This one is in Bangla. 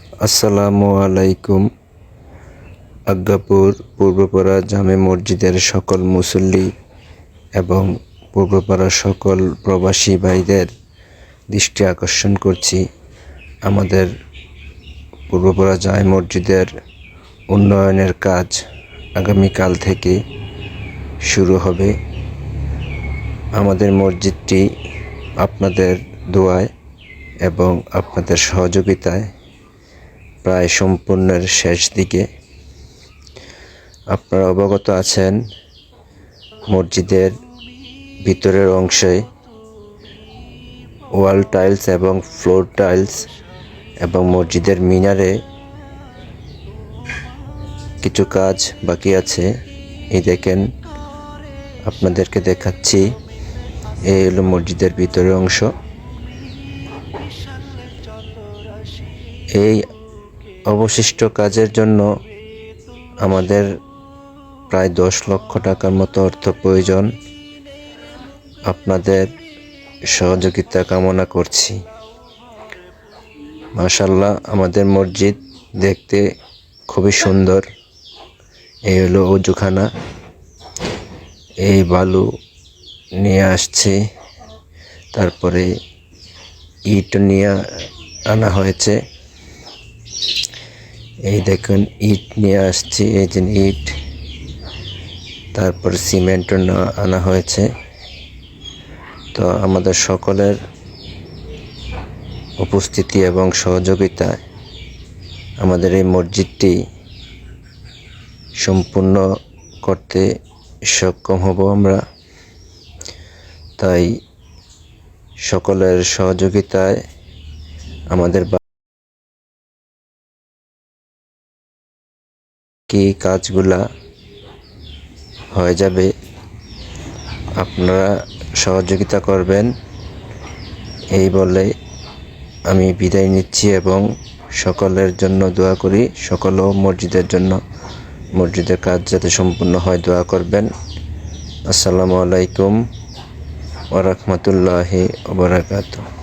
আসসালামু আলাইকুম। আজ্ঞাপুর পূর্বপাড়া জামে মসজিদের সকল মুসল্লি এবং পূর্বপাড়ার সকল প্রবাসী ভাইদের দৃষ্টি আকর্ষণ করছি, আমাদের পূর্বপাড়া জামে মসজিদের উন্নয়নের কাজ আগামীকাল থেকে শুরু হবে। আমাদের মসজিদটি আপনাদের দোয়ায় এবং আপনাদের সহযোগিতায় প্রায় সম্পূর্ণের শেষ দিকে। আপনারা অবগত আছেন, মসজিদের ভিতরের অংশে ওয়াল টাইলস এবং ফ্লোর টাইলস এবং মসজিদের মিনারে কিছু কাজ বাকি আছে। এই দেখেন, আপনাদেরকে দেখাচ্ছি, এই হলো মসজিদের ভিতরের অংশ। এই অবশিষ্ট কাজের জন্য আমাদের প্রায় 10 লক্ষ টাকার মতো অর্থ প্রয়োজন। আপনাদের সহযোগিতা কামনা করছি। মাশাআল্লাহ, আমাদের মসজিদ দেখতে খুবই সুন্দর। এই হলো ওযুখানা। এই বালু নিয়ে আসছে, তারপরে ইট নিয়ে আনা হয়েছে। এই দেখুন, ইট নিয়ে আসছি, এই যে ইট, তারপর সিমেন্ট আনা হয়েছে। তো আমাদের সকলের উপস্থিতি এবং সহযোগিতায় আমাদের এই মসজিদটি সম্পূর্ণ করতে সক্ষম হব আমরা। তাই সকলের সহযোগিতায় আমাদের কি কাজগুলা হয়ে যাবে। আপনারা সহযোগিতা করবেন, এই বলে আমি বিদায় নিচ্ছি এবং সকলের জন্য দোয়া করি। সকলও মসজিদের জন্য, মসজিদের কাজ যাতে সম্পূর্ণ হয়, দোয়া করবেন। আসসালামু আলাইকুম ওয়া রাহমাতুল্লাহি ওয়া বারাকাতুহু।